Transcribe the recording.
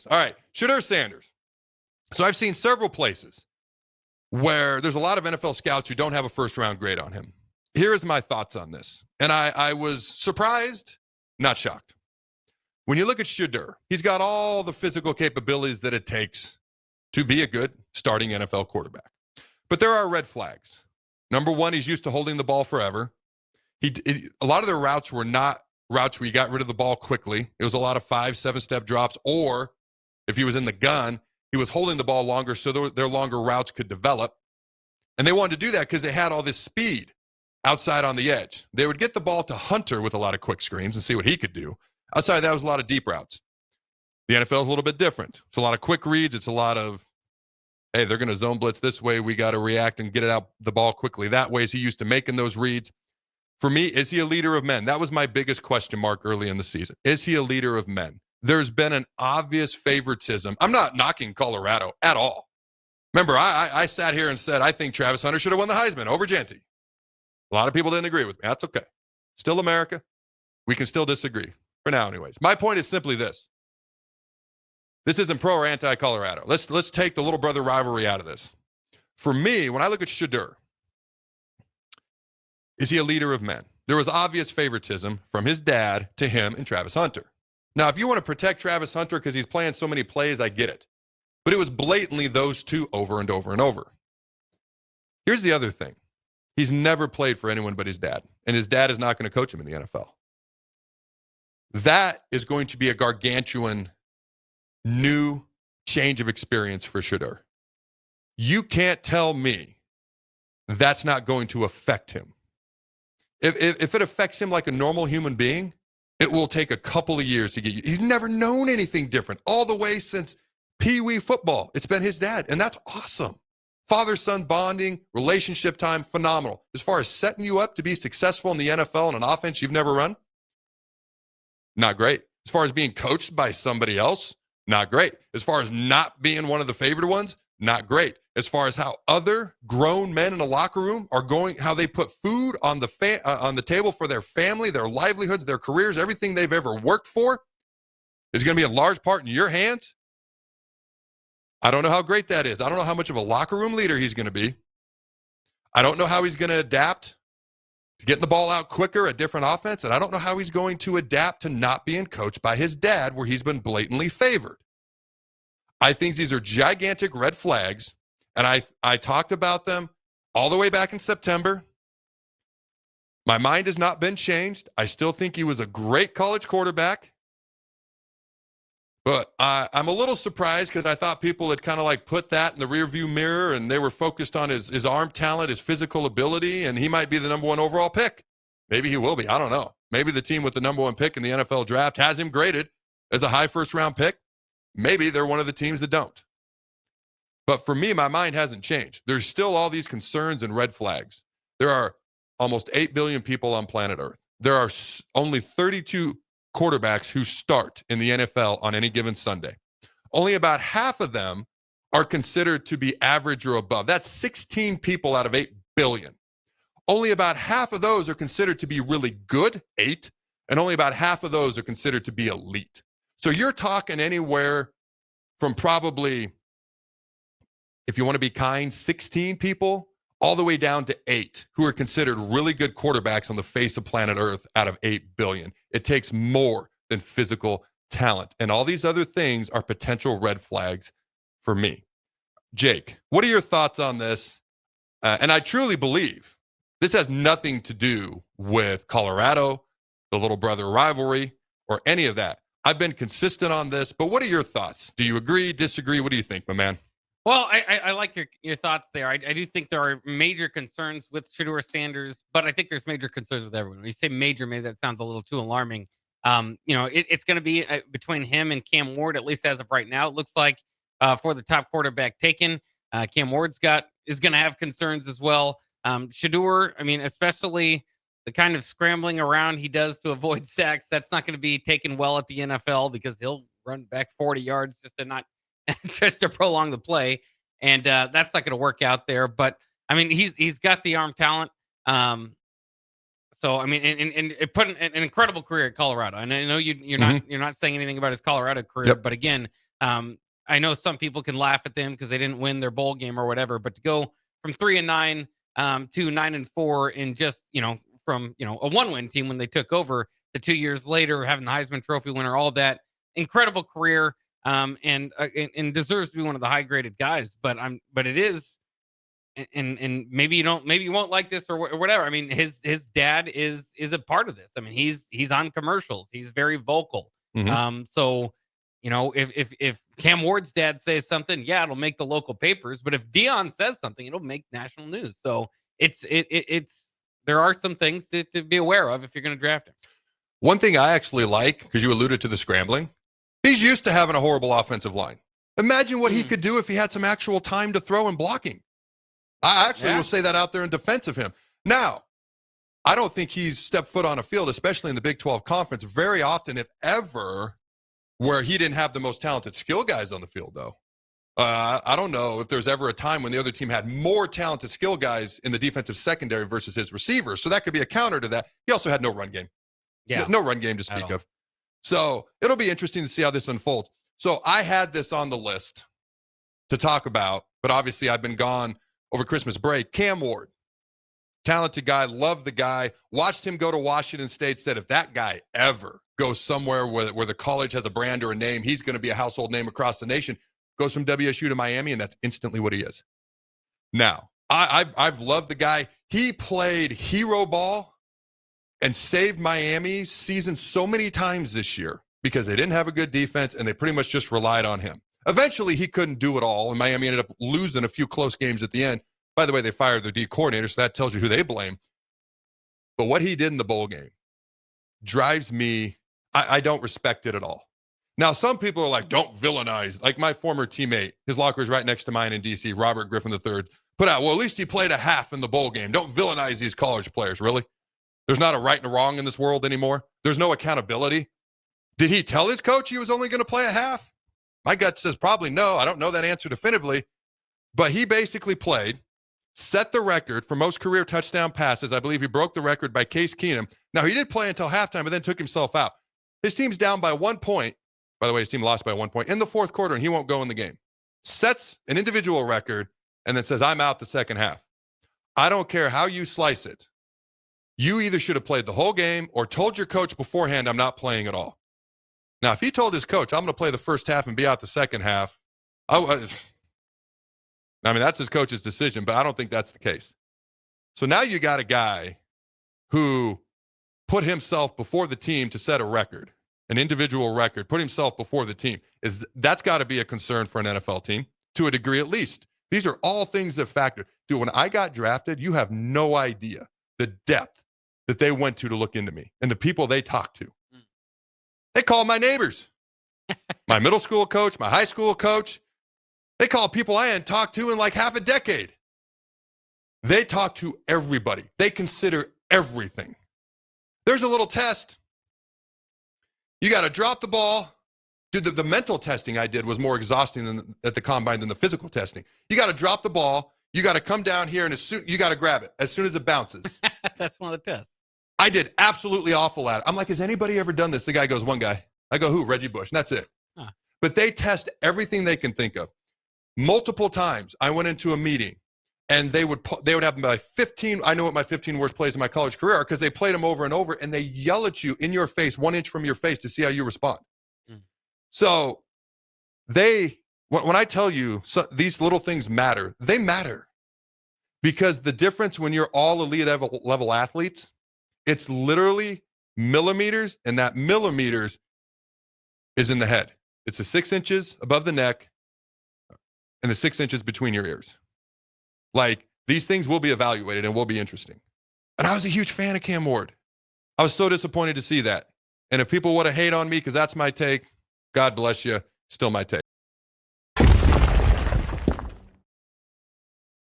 this. All right, Shadur Sanders. So I've seen several places where there's a lot of NFL scouts who don't have a first-round grade on him. Here is my thoughts on this. And I was surprised, not shocked. When you look at Shedeur, he's got all the physical capabilities that it takes to be a good starting NFL quarterback. But there are red flags. Number one, he's used to holding the ball forever. A lot of their routes were not routes where you got rid of the ball quickly. It was a lot of 5-7-step drops, or if he was in the gun, he was holding the ball longer so their longer routes could develop. And they wanted to do that because they had all this speed outside on the edge. They would get the ball to Hunter with a lot of quick screens and see what he could do. Outside of that was a lot of deep routes. The NFL is a little bit different. It's a lot of quick reads. It's a lot of, hey, they're going to zone blitz this way. We got to react and get it out the ball quickly that way. Is he used to making those reads? For me, is he a leader of men? That was my biggest question mark early in the season. Is he a leader of men? There's been an obvious favoritism. I'm not knocking Colorado at all. Remember, I sat here and said, I think Travis Hunter should have won the Heisman over Genty. A lot of people didn't agree with me. That's okay. Still America. We can still disagree. For now, anyways. My point is simply this. This isn't pro or anti-Colorado. Let's take the little brother rivalry out of this. For me, when I look at Shedeur, is he a leader of men? There was obvious favoritism from his dad to him and Travis Hunter. Now, if you want to protect Travis Hunter because he's playing so many plays, I get it. But it was blatantly those two over and over and over. Here's the other thing. He's never played for anyone but his dad, and his dad is not going to coach him in the NFL. That is going to be a gargantuan new change of experience for Shedeur. You can't tell me that's not going to affect him. If it affects him like a normal human being, it will take a couple of years to get you. He's never known anything different all the way since Pee-wee football. It's been his dad, and that's awesome. Father-son bonding, relationship time, phenomenal. As far as setting you up to be successful in the NFL and an offense you've never run, not great. As far as being coached by somebody else, not great. As far as not being one of the favored ones, not great. As far as how other grown men in a locker room are going, how they put food on the table for their family, their livelihoods, their careers, everything they've ever worked for is going to be in large part in your hands. I don't know how great that is. I don't know how much of a locker room leader he's going to be. I don't know how he's going to adapt to getting the ball out quicker, a different offense, and I don't know how he's going to adapt to not being coached by his dad where he's been blatantly favored. I think these are gigantic red flags, and I talked about them all the way back in September. My mind has not been changed. I still think he was a great college quarterback. But I'm a little surprised because I thought people had kind of like put that in the rearview mirror and they were focused on his arm talent, his physical ability, and he might be the number one overall pick. Maybe he will be. I don't know. Maybe the team with the number one pick in the NFL draft has him graded as a high first-round pick. Maybe they're one of the teams that don't. But for me, my mind hasn't changed. There's still all these concerns and red flags. There are almost 8 billion people on planet Earth. There are only 32 quarterbacks who start in the NFL on any given Sunday. Only about half of them are considered to be average or above. That's 16 people out of 8 billion. Only about half of those are considered to be really good, 8, and only about half of those are considered to be elite. So you're talking anywhere from probably, if you want to be kind, 16 people all the way down to 8 who are considered really good quarterbacks on the face of planet Earth out of 8 billion. It takes more than physical talent. And all these other things are potential red flags for me. Jake, what are your thoughts on this? And I truly believe this has nothing to do with Colorado, the little brother rivalry, or any of that. I've been consistent on this, but what are your thoughts? Do you agree, disagree? What do you think, my man? Well, I like your thoughts there. I do think there are major concerns with Shadur Sanders, but I think there's major concerns with everyone. When you say major, maybe that sounds a little too alarming. It's going to be between him and Cam Ward, at least as of right now. It looks like for the top quarterback taken, Cam Ward's is going to have concerns as well. Shedeur, I mean, especially the kind of scrambling around he does to avoid sacks, that's not going to be taken well at the NFL because he'll run back 40 yards just to prolong the play, and that's not going to work out there. But I mean, he's got the arm talent. So I mean, and it put an incredible career at Colorado. And I know you're not saying anything about his Colorado career, Yep. but again, I know some people can laugh at them because they didn't win their bowl game or whatever, but to go from 3-9 to 9-4 in just, from, a 1-win team when they took over to 2 years later, having the Heisman Trophy winner, all that incredible career, and deserves to be one of the high graded guys. But it is, and maybe you won't like this or whatever. I mean, his dad is a part of this. I mean, he's on commercials. He's very vocal. So, if Cam Ward's dad says something, yeah, it'll make the local papers. But if Dion says something, it'll make national news. So it's there are some things to be aware of if you're going to draft him. One thing I actually like, because you alluded to the scrambling, he's used to having a horrible offensive line. Imagine what he could do if he had some actual time to throw and blocking. I actually will say that out there in defense of him. Now, I don't think he's stepped foot on a field, especially in the Big 12 Conference, very often, if ever, where he didn't have the most talented skill guys on the field, though. I don't know if there's ever a time when the other team had more talented skill guys in the defensive secondary versus his receivers. So that could be a counter to that. He also had no run game. Yeah. No run game to speak of. So it'll be interesting to see how this unfolds. So I had this on the list to talk about, but obviously I've been gone over Christmas break. Cam Ward, talented guy, love the guy, watched him go to Washington State, said if that guy ever goes somewhere where the college has a brand or a name, he's going to be a household name across the nation. Goes from WSU to Miami, and that's instantly what he is. Now, I've loved the guy. He played hero ball and saved Miami's season so many times this year because they didn't have a good defense, and they pretty much just relied on him. Eventually, he couldn't do it all, and Miami ended up losing a few close games at the end. By the way, they fired their D coordinator, so that tells you who they blame. But what he did in the bowl game drives me, I don't respect it at all. Now, some people are like, don't villainize. Like my former teammate, his locker is right next to mine in D.C., Robert Griffin III, put out, well, at least he played a half in the bowl game. Don't villainize these college players, really? There's not a right and a wrong in this world anymore. There's no accountability. Did he tell his coach he was only going to play a half? My gut says probably no. I don't know that answer definitively. But he basically played, set the record for most career touchdown passes. I believe he broke the record by Case Keenum. Now, he did play until halftime, but then took himself out. His team's down by 1 point. By the way, his team lost by 1 point in the fourth quarter, and he won't go in the game. Sets an individual record and then says, I'm out the second half. I don't care how you slice it. You either should have played the whole game or told your coach beforehand, I'm not playing at all. Now, if he told his coach, I'm going to play the first half and be out the second half, I mean, that's his coach's decision, but I don't think that's the case. So now you got a guy who put himself before the team to set a record. An individual record, put himself before the team. That's got to be a concern for an NFL team, to a degree at least. These are all things that factor. Dude, when I got drafted, you have no idea the depth that they went to look into me and the people they talked to. They called my neighbors, my middle school coach, my high school coach. They called people I hadn't talked to in like half a decade. They talk to everybody. They consider everything. There's a little test. You got to drop the ball. Dude, the mental testing I did was more exhausting at the combine than the physical testing. You got to drop the ball. You got to come down here, and you got to grab it as soon as it bounces. That's one of the tests. I did absolutely awful at it. I'm like, has anybody ever done this? The guy goes, one guy. I go, who? Reggie Bush. And that's it. Huh. But they test everything they can think of. Multiple times I went into a meeting, and they would have my 15. I know what my 15 worst plays in my college career are because they played them over and over, and they yell at you in your face, 1 inch from your face, to see how you respond. So when I tell you these little things matter, they matter, because the difference when you're all elite level athletes, it's literally millimeters, and that millimeters is in the head. It's the 6 inches above the neck and the 6 inches between your ears. Like, these things will be evaluated and will be interesting. And I was a huge fan of Cam Ward. I was so disappointed to see that. And if people want to hate on me because that's my take, God bless you, still my take.